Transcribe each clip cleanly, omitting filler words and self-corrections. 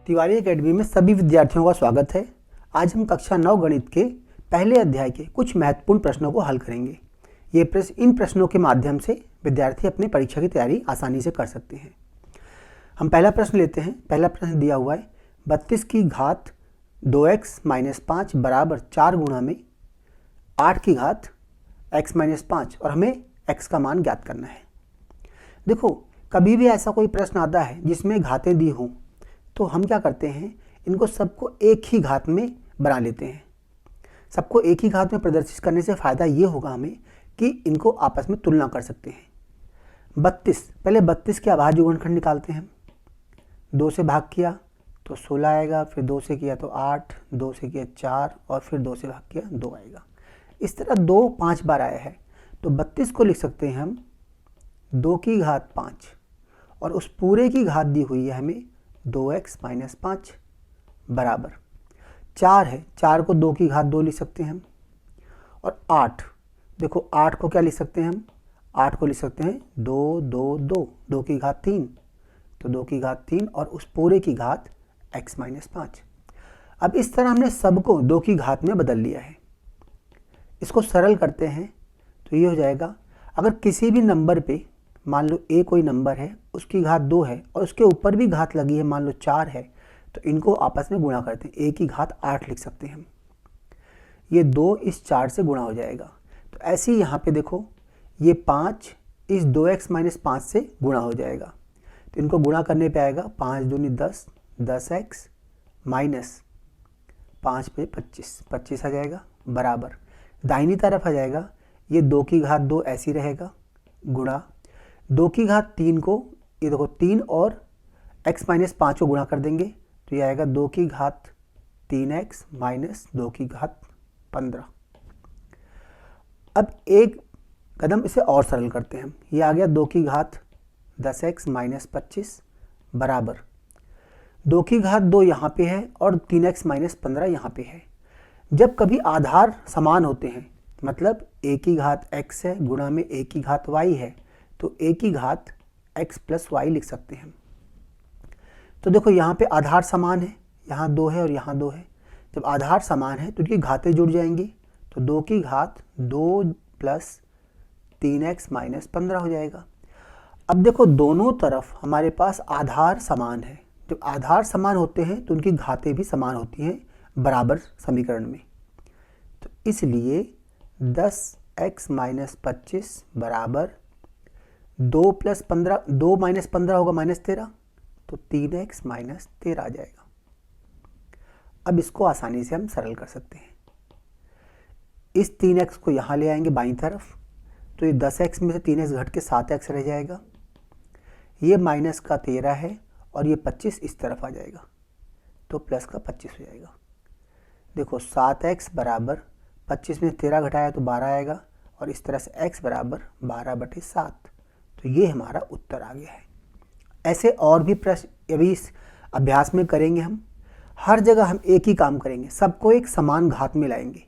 Tiwari academy में सभी विद्यार्थियों का स्वागत है। आज हम कक्षा 9 गणित के पहले अध्याय के कुछ महत्वपूर्ण प्रश्नों को हल करेंगे। इन प्रश्नों के माध्यम से विद्यार्थी अपनी परीक्षा की तैयारी आसानी से कर सकते हैं। हम पहला प्रश्न लेते हैं। पहला प्रश्न दिया हुआ है 32 की घात 2x - 5 बराबर 4 गुणा में 8 की घात x - 5 और हमें x का मान ज्ञात करना है। देखो, कभी भी ऐसा कोई प्रश्न आता है जिसमें घातें दी हों तो हम क्या करते हैं, इनको सबको एक ही घात में बना लेते हैं। सबको एक ही घात में प्रदर्शित करने से फ़ायदा ये होगा हमें कि इनको आपस में तुलना कर सकते हैं। 32, पहले 32 के अभाज्य गुणनखंड निकालते हैं। 2 से भाग किया तो 16 आएगा, फिर 2 से किया तो 8, 2 से किया 4 और फिर 2 से भाग किया 2 आएगा। इस तरह 2 5 बार आया है तो 32 को लिख सकते हैं हम 2 की घात 5 और उस पूरे की घात दी हुई है हमें 2x - 5 बराबर 4 है। 4 को 2 की घात 2 लिख सकते हैं हम। और 8, देखो 8 को क्या लिख सकते हैं हम, 8 को लिख सकते हैं 2 2 2, 2 की घात 3 तो 2 की घात 3 और उस पूरे की घात x - 5। अब इस तरह हमने सबको 2 की घात में बदल लिया है। इसको सरल करते हैं तो ये हो जाएगा, अगर किसी भी नंबर पे मान लो a कोई नंबर है, उसकी घात 2 है और उसके ऊपर भी घात लगी है, मान लो 4 है, तो इनको आपस में गुणा करते हैं। a की घात 8 लिख सकते हैं हम। ये 2 इस 4 से गुणा हो जाएगा। तो ऐसे ही यहाँ पे देखो, ये 5 इस 2x - 5 से गुणा हो जाएगा। तो इनको गुणा करने पे आएगा 5 दूनी 10, 10x माइनस 5 पे 25, 25 आ जाएगा बराबर। दाहिनी तरफ आ जाएगा, ये 2 की घात 2 ऐसी रहेगा गुणा 2 की घात 3 को, ये देखो 3 और x - 5 को गुणा कर देंगे तो ये आएगा 2 की घात 3x माइनस 2 की घात 15। अब एक कदम इसे और सरल करते हैं हम। ये आ गया 2 की घात 10x - 25 बराबर 2 की घात 2 यहाँ पे है और 3x - 15 यहाँ पे है। जब कभी आधार समान होते हैं, मतलब a की घात x है गुणा में a की घात y है, तो a की घात x + y लिख सकते हैं। तो देखो यहाँ पे आधार समान है, यहाँ 2 है और यहाँ 2 है। जब आधार समान है तो इनकी घातें जुड़ जाएंगी, तो 2 की घात 2 + 3x - 15 हो जाएगा। अब देखो दोनों तरफ हमारे पास आधार समान है। जब आधार समान होते हैं तो उनकी घातें भी समान होती हैं बराबर समीकरण में। तो इसलिए 10x - 25 बराबर 2 + 15, 2 - 15 होगा -13, तो 3x - 13 आ जाएगा। अब इसको आसानी से हम सरल कर सकते हैं। इस 3x को यहाँ ले आएंगे बाईं तरफ, तो ये 10x में से 3x घट के 7x रह जाएगा। ये माइनस का 13 है और ये 25 इस तरफ आ जाएगा, तो प्लस का 25 हो जाएगा। देखो 7x बराबर 25 में 13 घटाया तो 12 आएगा और इस तरह से x बराबर 12/7, तो ये हमारा उत्तर आ गया है। ऐसे और भी प्रश्न अभी इस अभ्यास में करेंगे हम। हर जगह हम एक ही काम करेंगे, सबको एक समान घात में लाएंगे,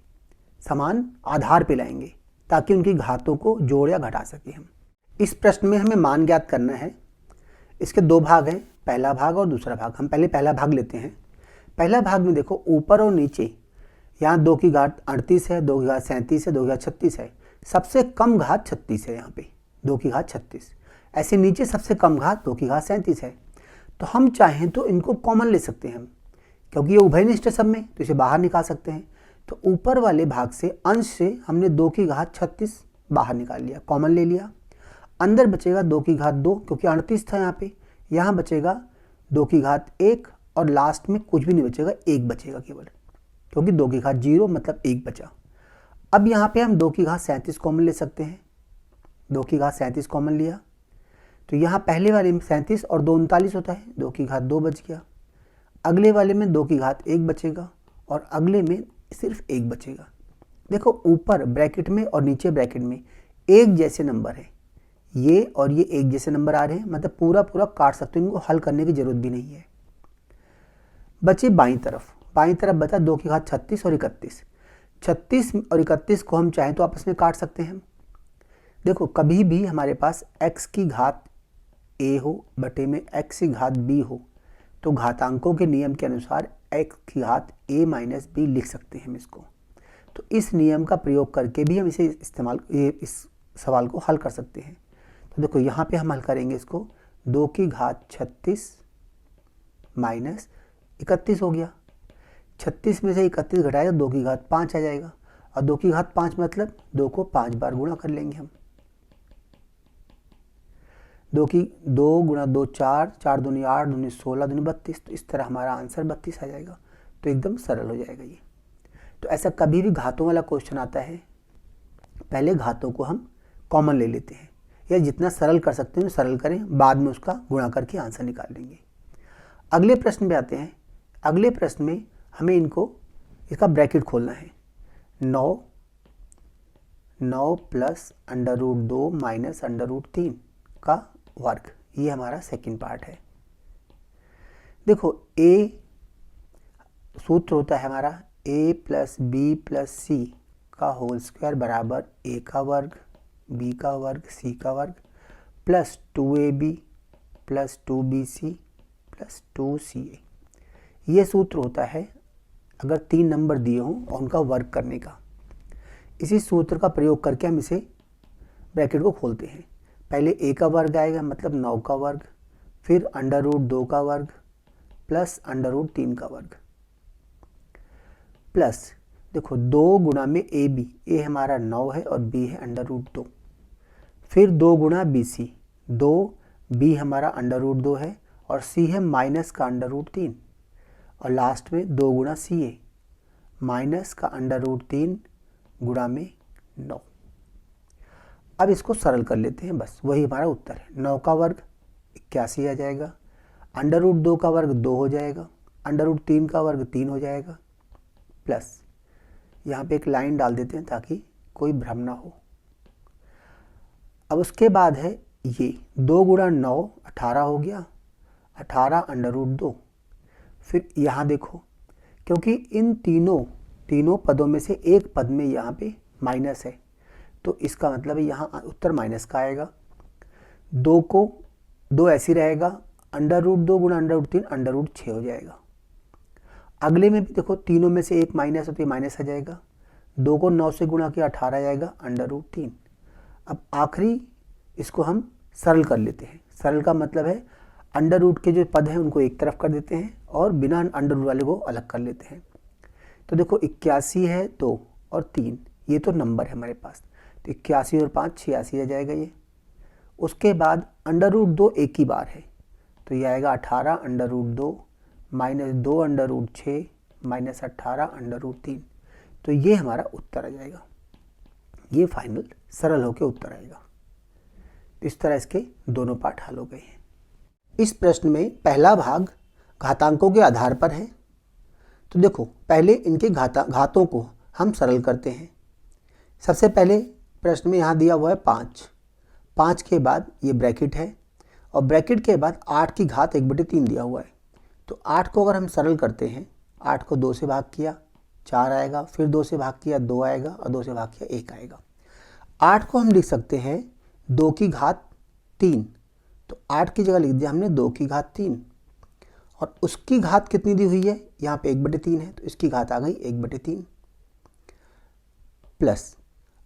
समान आधार पे लाएंगे, ताकि उनकी घातों को जोड़ या घटा सकें हम। इस प्रश्न में हमें मान ज्ञात करना है। इसके 2 भाग हैं, पहला भाग और दूसरा भाग। हम पहले पहला भाग लेते हैं। पहला भाग में देखो ऊपर और नीचे, यहाँ 2 की घात 38 है, 2 की घात 37 है, 2 की घात 36 है। सबसे कम घात 36 है, यहाँ पे 2 की घात 36। ऐसे नीचे सबसे कम घात 2 की घात 37 है। तो हम चाहें तो इनको कॉमन ले सकते हैं हम, क्योंकि ये उभयनिष्ठ है सब में, तो इसे बाहर निकाल सकते हैं। तो ऊपर वाले भाग से अंश से हमने 2 की घात 36 बाहर निकाल लिया, कॉमन ले लिया। अंदर बचेगा 2 की घात 2, क्योंकि 38 था यहाँ पे। यहाँ बचेगा 2 की घात 1 और लास्ट में कुछ भी नहीं बचेगा, 1 बचेगा केवल, क्योंकि 2 की घात 0 मतलब 1 बचा। अब यहाँ पे हम 2 की घात 37 कॉमन ले सकते हैं। 2 की घात 37 कॉमन लिया तो यहाँ पहले वाले में 37 और 2 39 होता है, 2 की घात 2 बच गया। अगले वाले में 2 की घात 1 बचेगा और अगले में सिर्फ 1 बचेगा। देखो ऊपर ब्रैकेट में और नीचे ब्रैकेट में एक जैसे नंबर है, ये और ये एक जैसे नंबर आ रहे हैं, मतलब पूरा पूरा काट सकते हो, इनको हल करने की जरूरत भी नहीं है। बचे बाईं तरफ बचा 2 की घात 36 और 31। 36 और 31 को हम चाहें तो आपस में काट सकते हैं। देखो कभी भी हमारे पास x की घात a हो बटे में x की घात b हो तो घातांकों के नियम के अनुसार x की घात a माइनस बी लिख सकते हैं हम इसको। तो इस नियम का प्रयोग करके भी हम इस सवाल को हल कर सकते हैं। तो देखो यहाँ पे हम हल करेंगे इसको, 2 की घात 36 माइनस 31 हो गया। 36 में से 31 घटाएगा 2 की घात 5 आ जाएगा, और 2 की घात 5 मतलब 2 को 5 बार गुणा कर लेंगे हम। 2 गुणा 2 4, 4 दूनी 8, दूनी 16, दूनी 32। तो इस तरह हमारा आंसर 32 आ जाएगा। तो एकदम सरल हो जाएगा ये। तो ऐसा कभी भी घातों वाला क्वेश्चन आता है, पहले घातों को हम कॉमन ले लेते हैं, या जितना सरल कर सकते हैं सरल करें, बाद में उसका गुणा करके आंसर निकाल लेंगे। अगले प्रश्न पे आते हैं। अगले प्रश्न में हमें इसका ब्रैकेट खोलना है। 9 प्लस √2 माइनस √3 का वर्ग, ये हमारा सेकंड पार्ट है। देखो a सूत्र होता है हमारा a प्लस बी प्लस सी का होल स्क्वायर बराबर a का वर्ग, b का वर्ग, c का वर्ग plus 2ab plus 2bc plus 2ca। ये सूत्र होता है अगर 3 नंबर दिए हों और उनका वर्ग करने का। इसी सूत्र का प्रयोग करके हम इसे ब्रैकेट को खोलते हैं। पहले a का वर्ग आएगा मतलब 9 का वर्ग, फिर √2 का वर्ग प्लस √3 का वर्ग प्लस, देखो 2 गुणा में a हमारा 9 है और b है √2, फिर 2 गुणा bc, 2b हमारा √2 है और c है माइनस का √3, और लास्ट में 2 गुणा ca माइनस का √3 गुणा में 9। अब इसको सरल कर लेते हैं, बस वही हमारा उत्तर है। 9 का वर्ग 81 आ जाएगा, √2 का वर्ग 2 हो जाएगा, √3 का वर्ग 3 हो जाएगा, प्लस यहाँ पे एक लाइन डाल देते हैं ताकि कोई भ्रम ना हो। अब उसके बाद है ये 2 गुणा 9 18 हो गया, 18 √2। फिर यहाँ देखो, क्योंकि इन तीनों पदों में से एक पद में यहाँ पे माइनस है, तो इसका मतलब है यहाँ उत्तर माइनस का आएगा। 2 ऐसे रहेगा, √2 गुणा √3 √6 हो जाएगा। अगले में भी देखो तीनों में से एक माइनस है तो ये माइनस आ जाएगा। 2 को 9 से गुणा किया 18 आएगा √3। अब आखिरी इसको हम सरल कर लेते हैं। सरल का मतलब है अंडर के जो पद हैं उनको एक तरफ कर देते हैं और बिना अंडर वाले को अलग कर लेते हैं। तो देखो 81 है 2 और 3, ये तो नंबर है हमारे पास, तो 81 और 5 86 आ जाएगा ये। उसके बाद √2 एक ही बार है, तो ये आएगा 18 √2 माइनस 2 √6 माइनस 18 √3। तो ये हमारा उत्तर आ जाएगा। ये फाइनल सरल होकर उत्तर आएगा। इस तरह इसके दोनों पार्ट हल हो गए हैं। इस प्रश्न में पहला भाग घातांकों के आधार पर है। तो देखो पहले इनके घातों को हम सरल करते हैं। सबसे पहले प्रश्न में यहाँ दिया हुआ है 5 के बाद ये ब्रैकेट है, और ब्रैकेट के बाद 8 की घात 1/3 दिया हुआ है। तो 8 को अगर हम सरल करते हैं, 8 को 2 से भाग किया 4 आएगा, फिर 2 से भाग किया 2 आएगा, और 2 से भाग किया 1 आएगा। 8 को हम लिख सकते हैं 2 की घात 3, तो 8 की जगह लिख दिया हमने 2 की घात 3, और उसकी घात कितनी दी हुई है, यहाँ पे 1/3 है, तो इसकी घात आ गई 1/3 प्लस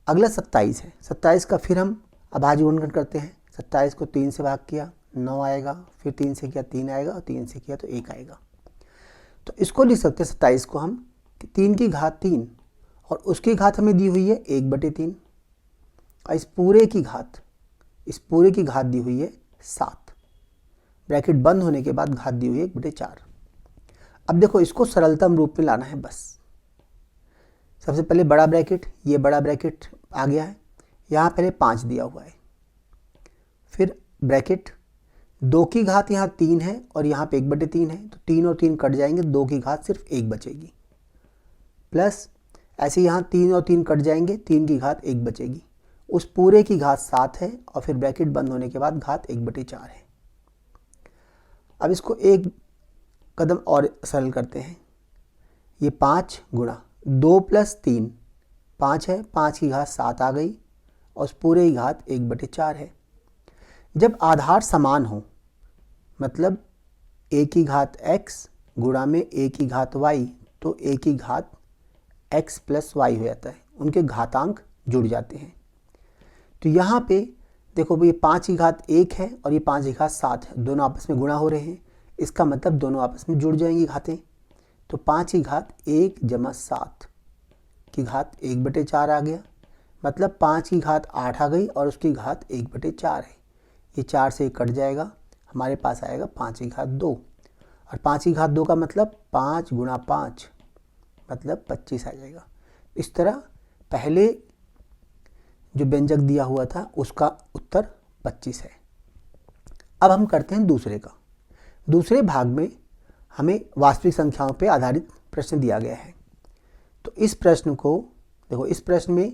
अगला 27 है। 27 का फिर हम अभाज्य गुणनखंड करते हैं। 27 को 3 से भाग किया 9 आएगा, फिर 3 से किया 3 आएगा, और 3 से किया तो 1 आएगा। तो इसको लिख सकते हैं 27 को हम 3 की घात 3, और उसकी घात हमें दी हुई है 1/3, और इस पूरे की घात दी हुई है 7। ब्रैकेट बंद होने के बाद घात दी हुई है 1/4। अब देखो इसको सरलतम रूप में लाना है बस। सबसे पहले बड़ा ब्रैकेट, ये बड़ा ब्रैकेट आ गया है, यहाँ पहले 5 दिया हुआ है, फिर ब्रैकेट 2 की घात यहाँ 3 है और यहाँ पे 1/3 है, तो 3 और 3 कट जाएंगे, 2 की घात सिर्फ 1 बचेगी, प्लस ऐसे यहाँ 3 और 3 कट जाएंगे, 3 की घात 1 बचेगी, उस पूरे की घात 7 है, और फिर ब्रैकेट बंद होने के बाद घात 1/4 है। अब इसको एक कदम और सरल करते हैं। ये 5 गुणा 2 + 3 5 है, 5 की घात 7 आ गई, और उस पूरे की घात 1/4 है। जब आधार समान हो, मतलब a की घात x गुणा में a की घात y, तो a की घात x प्लस y हो जाता है। उनके घातांक जुड़ जाते हैं। तो यहाँ पे देखो भाई 5 की घात 1 है और ये 5 की घात 7 है, दोनों आपस में गुणा हो रहे हैं। इसका मतलब दोनों आपस में जुड़ जाएंगी घातें। तो 5 की घात 1 जमा 7 की घात 1/4 आ गया। मतलब 5 की घात 8 आ गई और उसकी घात 1/4 है। ये 4 से कट जाएगा, हमारे पास आएगा 5 की घात 2। और 5 की घात 2 का मतलब 5 गुणा 5 मतलब 25 आ जाएगा। इस तरह पहले जो व्यंजक दिया हुआ था उसका उत्तर 25 है। अब हम करते हैं दूसरे का। दूसरे भाग में हमें वास्तविक संख्याओं पर आधारित प्रश्न दिया गया है। तो इस प्रश्न को देखो, इस प्रश्न में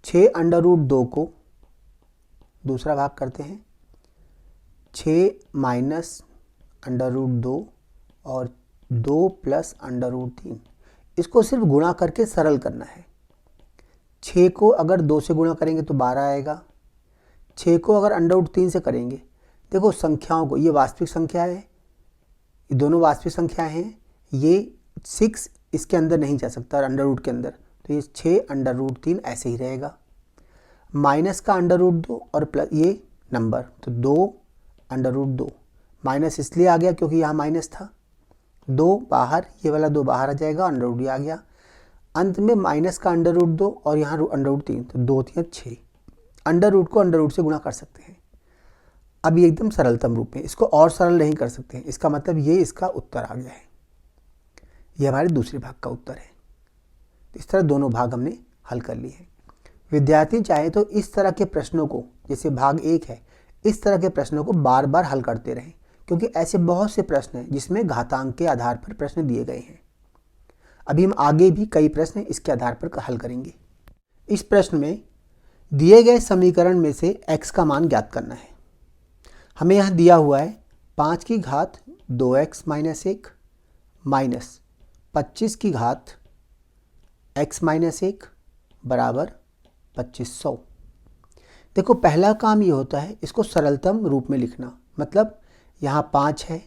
6√2 को दूसरा भाग करते हैं। 6 माइनस √2 और 2 प्लस √3, इसको सिर्फ गुणा करके सरल करना है। 6 को अगर 2 से गुणा करेंगे तो 12 आएगा। 6 को अगर √3 से करेंगे, देखो संख्याओं को, ये वास्तविक संख्या है, ये दोनों वास्तविक संख्याएं हैं। ये 6 इसके अंदर नहीं जा सकता √ के अंदर, तो ये 6 √3 ऐसे ही रहेगा। माइनस का √2 और प्लस ये नंबर, तो 2 √2। माइनस इसलिए आ गया क्योंकि यहाँ माइनस था। 2 बाहर, ये वाला 2 बाहर आ जाएगा, √d आ गया। अंत में माइनस का √2 और यहाँ √3, तो 2 3 6। √ को √ से गुणा कर सकते हैं। अब ये एकदम सरलतम रूप में, इसको और सरल नहीं कर सकते हैं। इसका मतलब ये इसका उत्तर आ गया है। ये हमारे दूसरे भाग का उत्तर है। इस तरह दोनों भाग हमने हल कर लिए हैं। विद्यार्थी चाहे तो इस तरह के प्रश्नों को, जैसे भाग 1 है, इस तरह के प्रश्नों को बार बार हल करते रहें, क्योंकि ऐसे बहुत से प्रश्न हैं जिसमें घातांक के आधार पर प्रश्न दिए गए हैं। अभी हम आगे भी कई प्रश्न इसके आधार पर हल करेंगे। इस प्रश्न में दिए गए समीकरण में से x का मान ज्ञात करना है। हमें यहाँ दिया हुआ है 5 की घात 2x - 1 माइनस 25 की घात x - 1 बराबर 2500। देखो पहला काम ये होता है इसको सरलतम रूप में लिखना। मतलब यहाँ 5 है,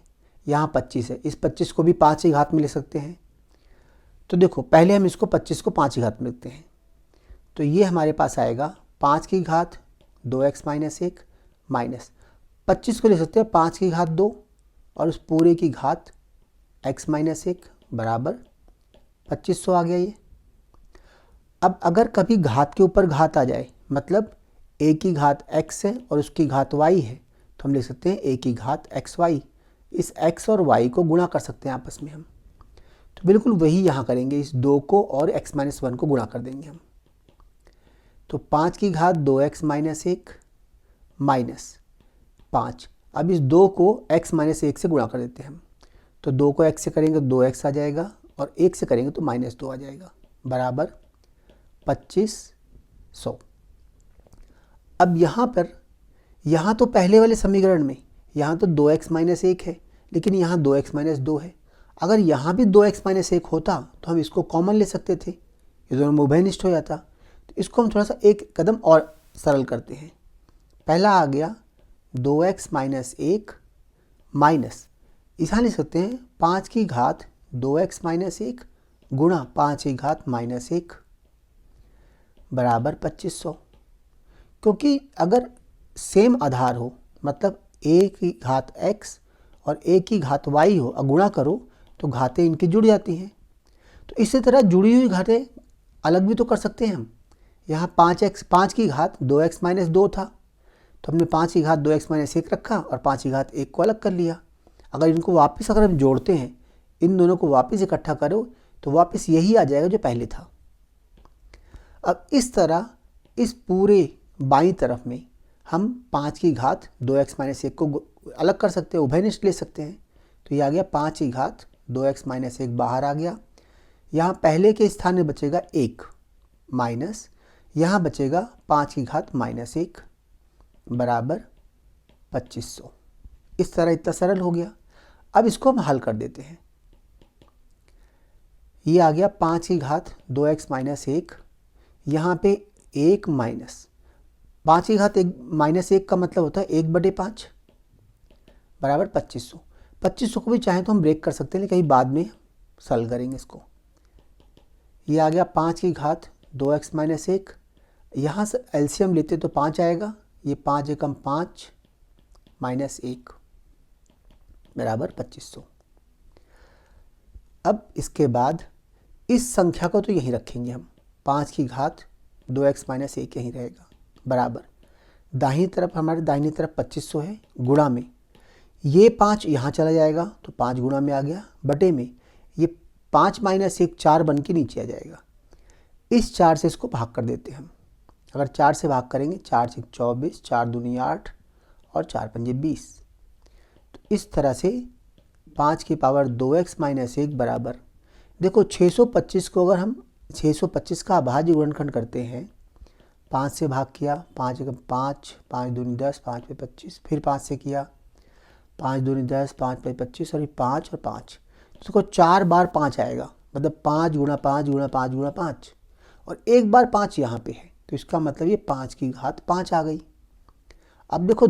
यहाँ 25 है, इस 25 को भी 5 की घात में लिख सकते हैं। तो देखो पहले हम इसको 25 को 5 की घात में लिखते हैं। तो ये हमारे पास आएगा 5 की घात 2x - 1 माइनस 25 को लिख सकते हैं 5 की घात 2 और उस पूरे की घात x - 1 बराबर 2500 आ गया ये। अब अगर कभी घात के ऊपर घात आ जाए, मतलब a की घात x है और उसकी घात y है, तो हम लिख सकते हैं a की घात xy। इस x और y को गुणा कर सकते हैं आपस में हम। तो बिल्कुल वही यहाँ करेंगे, इस 2 को और x - 1 को गुणा कर देंगे हम। तो 5 की घात 2x - 1 माइनस 5। अब इस 2 को x - 1 से गुणा कर देते हैं हम। तो 2 को x से करेंगे तो 2x आ जाएगा और 1 से करेंगे तो -2 आ जाएगा, बराबर 2500। अब यहाँ तो पहले वाले समीकरण में यहाँ तो 2x - 1 है, लेकिन यहाँ 2x - 2 है। अगर यहाँ भी 2x - 1 होता तो हम इसको कॉमन ले सकते थे, ये दोनों में उभयनिष्ठ हो जाता। तो इसको हम थोड़ा सा एक कदम और सरल करते हैं। पहला आ गया 2x - 1 माइनस, यहाँ लिख सकते हैं 5 की घात 2x - 1 गुणा 5 की घात -1 बराबर 2500। क्योंकि अगर सेम आधार हो, मतलब a की घात x और a की घात y हो और गुणा करो तो घातें इनकी जुड़ जाती हैं। तो इसी तरह जुड़ी हुई घातें अलग भी तो कर सकते हैं हम। यहाँ 5 की घात 2x - 2 था, तो हमने 5 की घात 2x - 1 रखा और 5 की घात 1 को अलग कर लिया। अगर इनको वापस अगर हम जोड़ते हैं, इन दोनों को वापस इकट्ठा करो तो वापस यही आ जाएगा जो पहले था। अब इस तरह इस पूरे बाईं तरफ में हम 5 की घात 2x - 1 को अलग कर सकते हैं, उभयनिष्ठ ले सकते हैं। तो ये आ गया 5 की घात 2x - 1 बाहर आ गया। यहाँ पहले के स्थान में बचेगा 1 माइनस, यहाँ बचेगा 5 की घात -1 बराबर 2500। इस तरह इतना सरल हो गया। अब इसको हम हल कर देते हैं। ये आ गया 5 की घात 2x - 1, यहाँ पे 1 माइनस 5 की घात -1 का मतलब होता है 1/5 बराबर 2500। 2500 को भी चाहें तो हम ब्रेक कर सकते हैं, लेकिन कहीं बाद में सॉल्व करेंगे इसको। ये आ गया 5 की घात 2x माइनस 1, यहाँ से एलसीएम लेते तो 5 आएगा, ये 5 एकम 5 माइनस 1 बराबर 2500। अब इसके बाद इस संख्या को तो यहीं रखेंगे हम, 5 की घात 2x माइनस 1 यहीं रहेगा, बराबर दाहिनी तरफ हमारे दाहिनी तरफ 2500 है, गुणा में ये 5 यहाँ चला जाएगा तो 5 गुणा में आ गया, बटे में ये 5 माइनस 1 4 बन के नीचे आ जाएगा। इस 4 से इसको भाग कर देते हैं हम, अगर 4 से भाग करेंगे 4 से 24, 4 दूनी 8 और 4 पंजे 20। तो इस तरह से 5 की पावर 2x माइनस 1 बराबर, देखो 625 को अगर हम 625 का अभाज्य गुणनखंड करते हैं, 5 से भाग किया, 5 एकम 5, 5 दूनी 10, 5 पे 25, फिर 5 से किया, 5 दूनी 10, 5 पे 25 और 5 और 5, तो इसको 4 बार 5 आएगा, मतलब 5 गुणा 5 गुणा 5 गुणा 5, और एक बार 5 यहाँ पे है, तो इसका मतलब ये 5 की घात 5 आ गई। अब देखो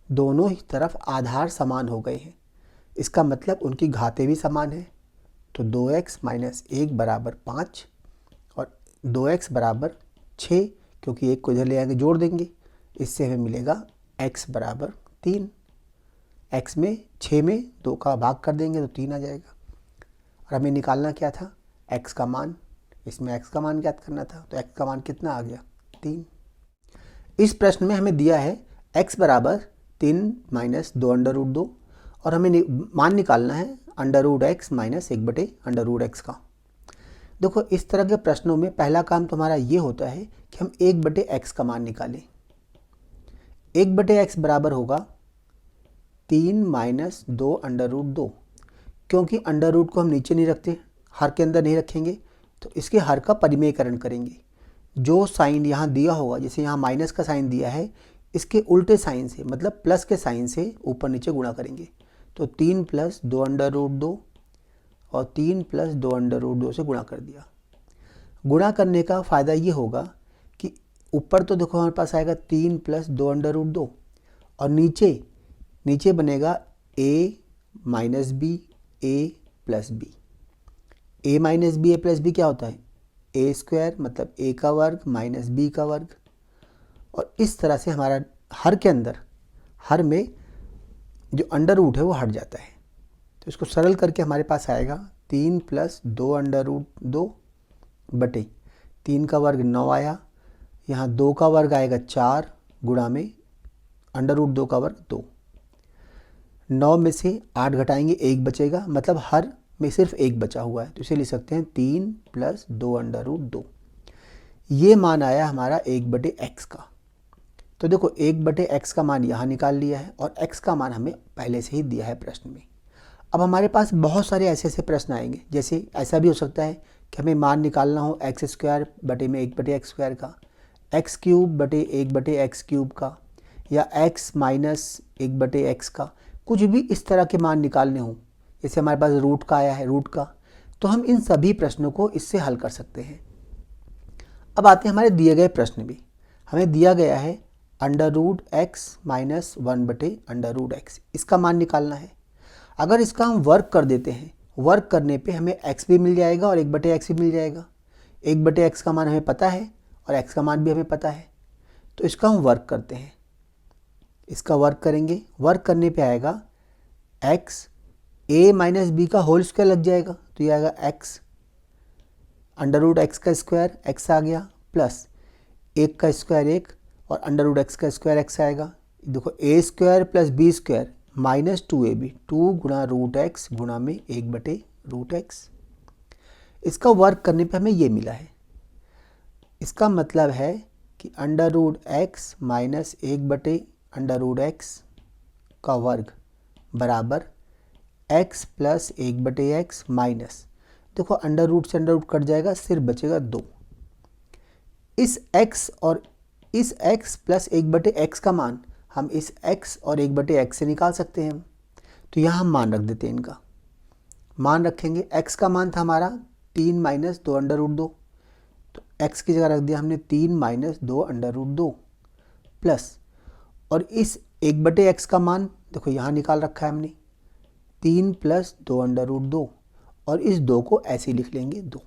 दोनों ही तरफ आधार समान हो गए हैं, इसका मतलब उनकी घातें भी समान हैं, तो 2x माइनस 1 बराबर 5 और 2x बराबर 6, क्योंकि एक को इधर ले आएंगे जोड़ देंगे, इससे हमें मिलेगा x बराबर 3। x में 6 में 2 का भाग कर देंगे तो 3 आ जाएगा, और हमें निकालना क्या था, x का मान, इसमें x का मान ज्ञात करना था, तो x का मान कितना आ गया 3। इस प्रश्न में हमें दिया है x बराबर 3 माइनस 2 अंडर रूट 2, और हमें मान निकालना है अंडर रूट एक्स माइनस 1 बटे अंडर रूट एक्स का। देखो इस तरह के प्रश्नों में पहला काम तुम्हारा ये होता है कि हम 1 बटे एक्स का मान निकालें। 1 बटे एक्स बराबर होगा 3 माइनस 2 अंडर रूट 2, क्योंकि अंडर रूट को हम नीचे नहीं रखते, हर के अंदर नहीं रखेंगे, तो इसके हर का परिमेयकरण करेंगे। जो साइन यहाँ दिया होगा, जैसे यहाँ माइनस का साइन दिया है, इसके उल्टे साइन से, मतलब प्लस के साइन से ऊपर नीचे गुणा करेंगे, तो 3 प्लस 2 अंडर रूट 2 और 3 प्लस 2 अंडर रूट 2 से गुणा कर दिया। गुणा करने का फ़ायदा ये होगा कि ऊपर तो देखो हमारे पास आएगा 3 प्लस 2 अंडर रूट 2, और नीचे बनेगा a minus B A plus B. A minus B A plus B क्या होता है, ए स्क्वायर, मतलब a का वर्ग माइनस b का वर्ग, और इस तरह से हमारा हर के अंदर, हर में जो अंडर रूट है वो हट जाता है, तो इसको सरल करके हमारे पास आएगा 3 प्लस 2 अंडर रूट 2 बटे 3 का वर्ग 9 आया, यहाँ 2 का वर्ग आएगा 4 गुणा में अंडर रूट 2 का वर्ग 2। 9 में से 8 घटाएंगे 1 बचेगा, मतलब हर में सिर्फ 1 बचा हुआ है, तो इसे लिख सकते हैं 3 प्लस 2 अंडर रूट 2। ये मान आया हमारा 1 बटे एक्स का। तो देखो 1 बटे एक्स का मान यहाँ निकाल लिया है, और x का मान हमें पहले से ही दिया है प्रश्न में। अब हमारे पास बहुत सारे ऐसे प्रश्न आएंगे, जैसे ऐसा भी हो सकता है कि हमें मान निकालना हो एक्स स्क्वायर बटे में 1 बटे एक्स स्क्वायर का, एक्स क्यूब बटे 1 बटे एक्स क्यूब का, या x माइनस 1 बटे एक्स का, कुछ भी इस तरह के मान निकालने हों, जैसे हमारे पास रूट का आया है, रूट का, तो हम इन सभी प्रश्नों को इससे हल कर सकते हैं। अब आते हैं हमारे दिए गए प्रश्न भी। हमें दिया गया है अंडर रूट एक्स माइनस 1 बटे अंडर रूट एक्स, इसका मान निकालना है। अगर इसका हम वर्क कर देते हैं, वर्क करने पे हमें x भी मिल जाएगा और 1 बटे एक्स भी मिल जाएगा। 1 बटे एक्स का मान हमें पता है और x का मान भी हमें पता है, तो इसका हम वर्क करते हैं। इसका वर्क करेंगे, वर्क करने पे आएगा x a माइनस बी का होल स्क्वायर लग जाएगा, तो ये आएगा x अंडर रूट एक्स का स्क्वायर, x आ गया, प्लस 1 का स्क्वायर 1 और अंडर रूट एक्स का स्क्वायर x आएगा। देखो a square plus b square minus 2ab, 2 गुणा रूट एक्स गुणा में 1 बटे रूट एक्स। इसका वर्क करने पे हमें ये मिला है। इसका मतलब है कि अंडर रूट एक्स माइनस 1 बटे अंडर रूट एक्स का वर्ग बराबर x प्लस 1 बटे एक्स माइनस, देखो अंडर रूट से अंडर रूट कट जाएगा, सिर्फ बचेगा 2। इस x और इस x प्लस 1 बटे एक्स का मान हम इस x और 1 बटे एक्स से निकाल सकते हैं। तो यहाँ हम मान रख देते हैं, इनका मान रखेंगे। x का मान था हमारा 3 माइनस 2 अंडर रूट 2, तो x की जगह रख दिया हमने 3 माइनस 2 अंडर रूट 2 प्लस, और इस 1 बटे एक्स का मान देखो यहाँ निकाल रखा है हमने 3 + 2√2 और इस 2 को ऐसे ही लिख लेंगे 2।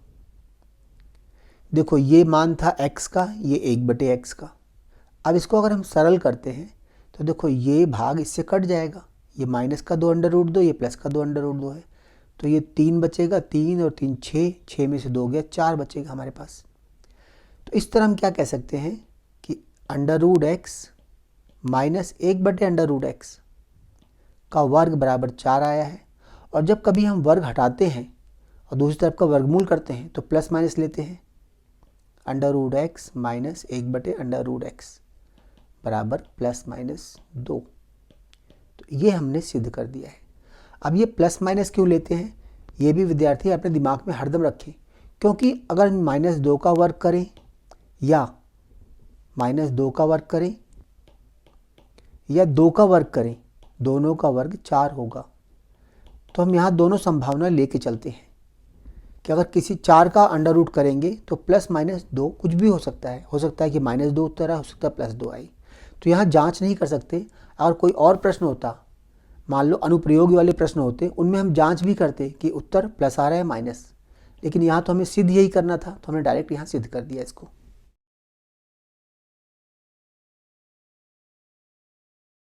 देखो ये मान था x का, ये 1/x का। अब इसको अगर हम सरल करते हैं तो देखो ये भाग इससे कट जाएगा, ये माइनस का 2√2, ये प्लस का 2√2 है, तो ये 3 बचेगा, 3 और 3 6, 6 में से 2 गया, 4 बचेगा हमारे पास। तो इस तरह हम क्या कह सकते हैं कि √x माइनस 1/√x का वर्ग बराबर 4 आया है। और जब कभी हम वर्ग हटाते हैं और दूसरी तरफ का वर्गमूल करते हैं तो प्लस माइनस लेते हैं, √x माइनस 1/√x बराबर ±2। तो ये हमने सिद्ध कर दिया है। अब ये प्लस माइनस क्यों लेते हैं, ये भी विद्यार्थी अपने दिमाग में हरदम रखें, क्योंकि अगर -2 का वर्ग करें या -2 का वर्ग करें या 2 का वर्ग करें, दोनों का वर्ग 4 होगा। तो हम यहाँ दोनों संभावना लेके चलते हैं कि अगर किसी 4 का अंडर रूट करेंगे तो +-2 कुछ भी हो सकता है कि -2 उत्तर आए, हो सकता है +2 आए। तो यहाँ जांच नहीं कर सकते। अगर कोई और प्रश्न होता, मान लो अनुप्रयोगी वाले प्रश्न होते, उनमें हम जांच भी करते कि उत्तर प्लस आ रहा है माइनस, लेकिन यहाँ तो हमें सिद्ध यही करना था, तो हमने डायरेक्ट यहाँ सिद्ध कर दिया इसको।